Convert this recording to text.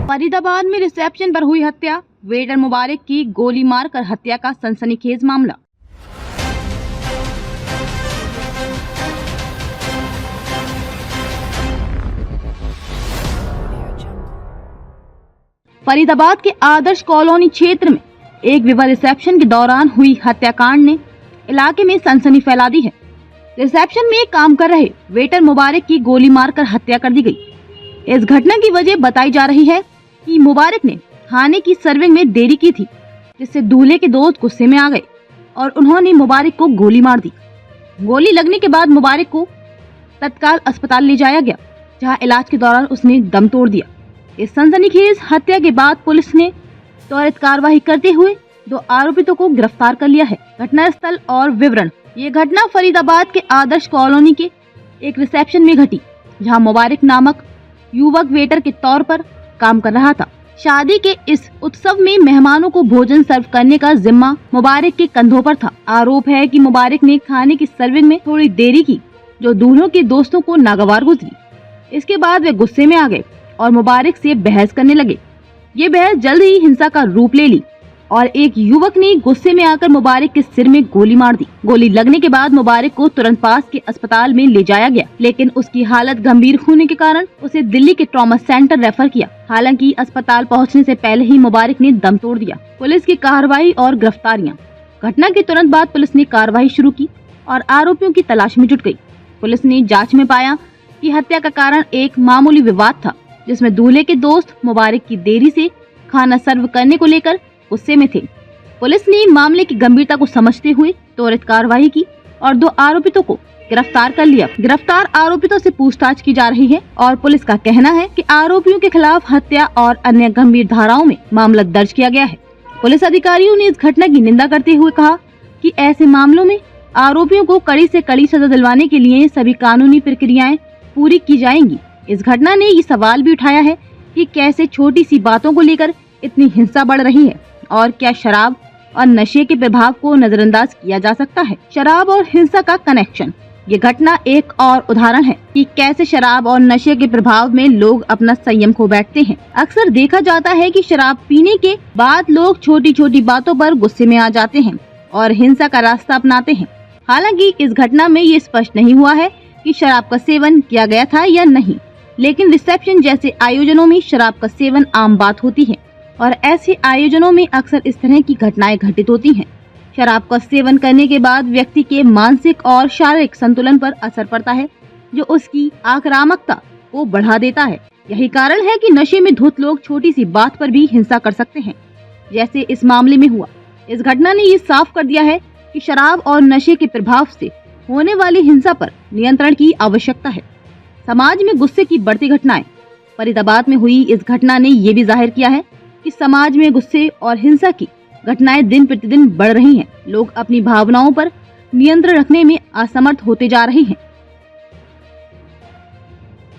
फरीदाबाद में रिसेप्शन पर हुई हत्या, वेटर मुबारक की गोली मारकर हत्या का सनसनीखेज मामला। फरीदाबाद के आदर्श कॉलोनी क्षेत्र में एक विवाह रिसेप्शन के दौरान हुई हत्याकांड ने इलाके में सनसनी फैला दी है। रिसेप्शन में काम कर रहे वेटर मुबारक की गोली मारकर हत्या कर दी गई। इस घटना की वजह बताई जा रही है कि मुबारक ने खाने की सर्विंग में देरी की थी, जिससे दूल्हे के दोस्त गुस्से में आ गए और उन्होंने मुबारक को गोली मार दी। गोली लगने के बाद मुबारक को तत्काल अस्पताल ले जाया गया, जहां इलाज के दौरान उसने दम तोड़ दिया। इस सनसनीखेज हत्या के बाद पुलिस ने त्वरित कार्रवाई करते हुए 2 आरोपितों को गिरफ्तार कर लिया है। घटनास्थल और विवरण। ये घटना फरीदाबाद के आदर्श कॉलोनी के एक रिसेप्शन में घटी, जहां मुबारक नामक युवक वेटर के तौर पर काम कर रहा था। शादी के इस उत्सव में मेहमानों को भोजन सर्व करने का जिम्मा मुबारक के कंधों पर था। आरोप है कि मुबारक ने खाने की सर्विंग में थोड़ी देरी की, जो दूल्हों के दोस्तों को नागवार गुजरी। इसके बाद वे गुस्से में आ गए और मुबारक से बहस करने लगे। ये बहस जल्द ही हिंसा का रूप ले ली और एक युवक ने गुस्से में आकर मुबारक के सिर में गोली मार दी। गोली लगने के बाद मुबारक को तुरंत पास के अस्पताल में ले जाया गया, लेकिन उसकी हालत गंभीर होने के कारण उसे दिल्ली के ट्रॉमा सेंटर रेफर किया। हालांकि अस्पताल पहुंचने से पहले ही मुबारक ने दम तोड़ दिया। पुलिस की कार्रवाई और गिरफ्तारियां। घटना के तुरंत बाद पुलिस ने कार्रवाई शुरू की और आरोपियों की तलाश में जुट गयी। पुलिस ने जाँच में पाया कि हत्या का कारण एक मामूली विवाद था, जिसमें दूल्हे के दोस्त मुबारक की देरी से खाना सर्व करने को लेकर गुस्से में थे। पुलिस ने मामले की गंभीरता को समझते हुए त्वरित कार्रवाई की और 2 आरोपितों को गिरफ्तार कर लिया। गिरफ्तार आरोपितों से पूछताछ की जा रही है और पुलिस का कहना है कि आरोपियों के खिलाफ हत्या और अन्य गंभीर धाराओं में मामला दर्ज किया गया है। पुलिस अधिकारियों ने इस घटना की निंदा करते हुए कहा कि ऐसे मामलों में आरोपियों को कड़ी से कड़ी सजा दिलवाने के लिए सभी कानूनी प्रक्रियाएं पूरी की जाएंगी। इस घटना ने ये सवाल भी उठाया है कि कैसे छोटी सी बातों को लेकर इतनी हिंसा बढ़ रही है और क्या शराब और नशे के प्रभाव को नजरअंदाज किया जा सकता है। शराब और हिंसा का कनेक्शन। ये घटना एक और उदाहरण है कि कैसे शराब और नशे के प्रभाव में लोग अपना संयम खो बैठते हैं। अक्सर देखा जाता है कि शराब पीने के बाद लोग छोटी छोटी बातों पर गुस्से में आ जाते हैं और हिंसा का रास्ता अपनाते हैं। हालांकि इस घटना में ये स्पष्ट नहीं हुआ है कि शराब का सेवन किया गया था या नहीं, लेकिन रिसेप्शन जैसे आयोजनों में शराब का सेवन आम बात होती है और ऐसे आयोजनों में अक्सर इस तरह की घटनाएं घटित होती हैं। शराब का सेवन करने के बाद व्यक्ति के मानसिक और शारीरिक संतुलन पर असर पड़ता है, जो उसकी आक्रामकता को बढ़ा देता है। यही कारण है कि नशे में धुत लोग छोटी सी बात पर भी हिंसा कर सकते हैं, जैसे इस मामले में हुआ। इस घटना ने ये साफ कर दिया है कि शराब और नशे के प्रभाव से होने वाली हिंसा पर नियंत्रण की आवश्यकता है। समाज में गुस्से की बढ़ती घटनाएं। फरीदाबाद में हुई इस घटना ने ये भी जाहिर किया है कि समाज में गुस्से और हिंसा की घटनाएं दिन प्रतिदिन बढ़ रही हैं। लोग अपनी भावनाओं पर नियंत्रण रखने में असमर्थ होते जा रहे हैं।